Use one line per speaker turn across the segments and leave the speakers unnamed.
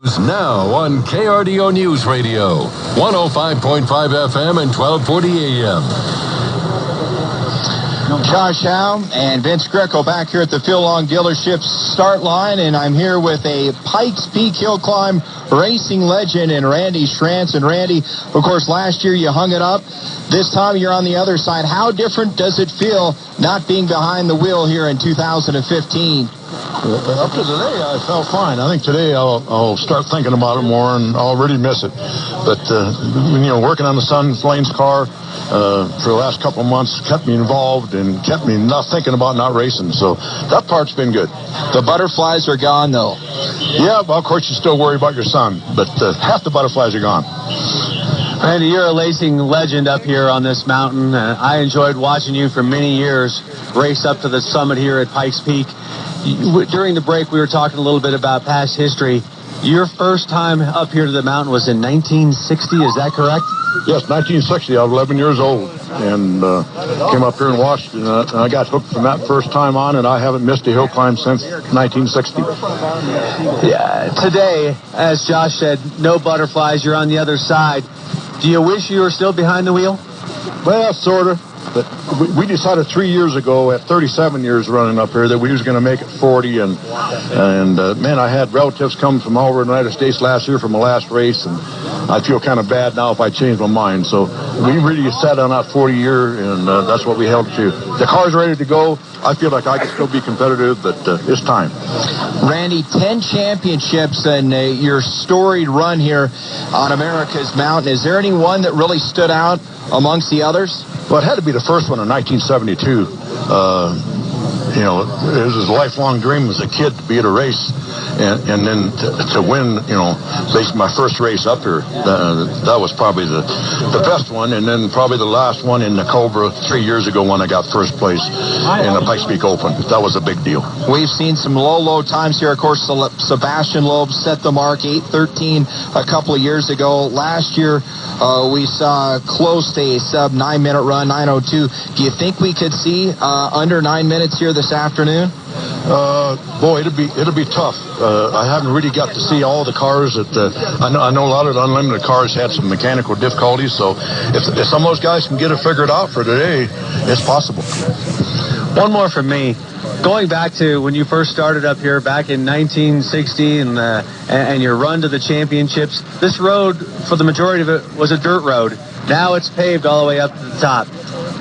Now on KRDO News Radio, 105.5 FM and 1240 AM.
Josh Howe and Vince Greco back here at the Phil Long Dealership start line, and I'm here with a Pikes Peak Hill Climb racing legend in Randy Schranz. And Randy, of course, last year you hung it up. This time you're on the other side. How different does it feel not being behind the wheel here in 2015?
Up to today, I felt fine. I think today I'll start thinking about it more, and I'll really miss it. But, working on the son Lane's car for the last couple of months kept me involved and kept me not thinking about not racing. So that part's been good.
The butterflies are gone, though.
Yeah, well, of course, you still worry about your son, but half the butterflies are gone.
Randy, you're a racing legend up here on this mountain. I enjoyed watching you for many years race up to the summit here at Pikes Peak. During the break, we were talking a little bit about past history. Your first time up here to the mountain was in 1960, is that correct?
Yes, 1960. I was 11 years old and came up here and watched, and I got hooked from that first time on, and I haven't missed a hill climb since 1960.
Yeah, today, as Josh said, no butterflies, you're on the other side. Do you wish you were still behind the wheel?
Well, sort of. But we decided 3 years ago, at 37 years running up here, that we was going to make it 40. And man, I had relatives come from all over the United States last year from the last race, and I feel kind of bad now if I change my mind. So we really sat on that 40 year, and that's what we held to. The car's ready to go. I feel like I can still be competitive, but it's time.
Randy, 10 championships and your storied run here on America's Mountain. Is there any one that really stood out amongst the others?
Well, it had to be the first one in 1972. It was his lifelong dream as a kid to be at a race, and then to win, basically my first race up here. That was probably the best one, and then probably the last one in the Cobra 3 years ago when I got first place in the Pikes Peak Open. That was a big deal.
We've seen some low times here. Of course, Sebastian Loeb set the mark, 8:13 a couple of years ago. Last year, we saw close to a sub 9-minute run, 9:02. Do you think we could see under 9 minutes here this afternoon?
Boy, it'll be tough. I haven't really got to see all the cars. I know a lot of the unlimited cars had some mechanical difficulties. So if some of those guys can get it figured out for today, it's possible.
One more from me. Going back to when you first started up here back in 1960 and your run to the championships, this road, for the majority of it, was a dirt road. Now it's paved all the way up to the top.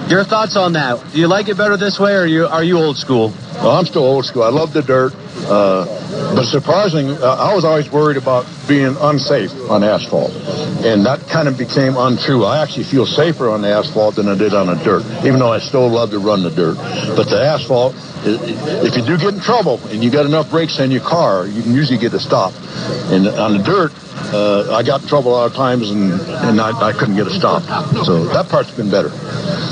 Your thoughts on that? Do you like it better this way, or are you old school?
Well, I'm still old school. I love the dirt. But surprisingly, I was always worried about being unsafe on asphalt. And that kind of became untrue. I actually feel safer on the asphalt than I did on the dirt, even though I still love to run the dirt. But the asphalt, if you do get in trouble and you got enough brakes in your car, you can usually get a stop. And on the dirt, I got in trouble a lot of times, and I couldn't get a stop. So that part's been better.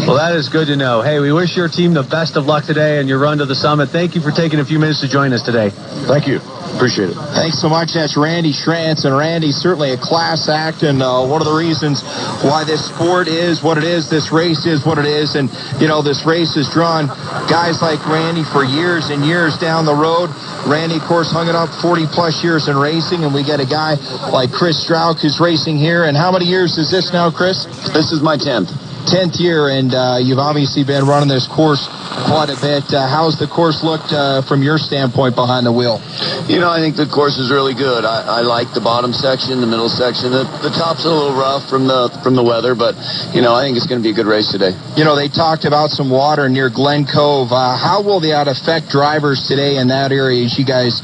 Well, that is good to know. Hey, we wish your team the best of luck today and your run to the summit. Thank you for taking a few minutes to join us today.
Thank you. Appreciate it.
Thanks so much. That's Randy Schranz. And Randy, certainly a class act, and one of the reasons why this sport is what it is, this race is what it is. And, this race has drawn guys like Randy for years and years down the road. Randy, of course, hung it up 40-plus years in racing, and we get a guy like Chris Strauch who's racing here. And how many years is this now, Chris?
This is my 10th.
10th year, and you've obviously been running this course quite a bit. How's the course looked from your standpoint behind the wheel?
I think the course is really good. I like the bottom section, the middle section. The top's a little rough from the weather, but, I think it's going to be a good race today.
They talked about some water near Glen Cove. How will that affect drivers today in that area as you guys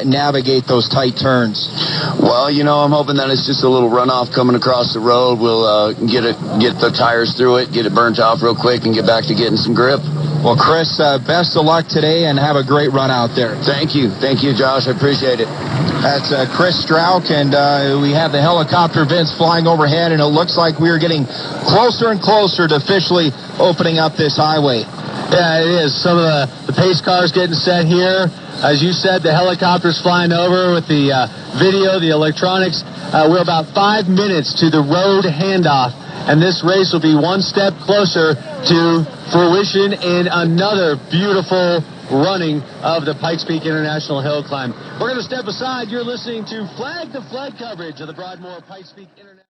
navigate those tight turns?
Well, I'm hoping that it's just a little runoff coming across the road. We'll get the tires through it, get it burnt off real quick, and get back to getting some grip.
Well, Chris, best of luck today, and have a great run out there.
Thank you, Josh. I appreciate it.
That's Chris Strauch, and we have the helicopter Vince flying overhead, and it looks like we're getting closer and closer to officially opening up this highway.
Yeah, it is. Some of the pace cars getting set here. As you said, the helicopter's flying over with the video, the electronics. We're about 5 minutes to the road handoff, and this race will be one step closer to fruition in another beautiful running of the Pikes Peak International Hill Climb. We're going to step aside. You're listening to Flag to Flag coverage of the Broadmoor Pikes Peak International.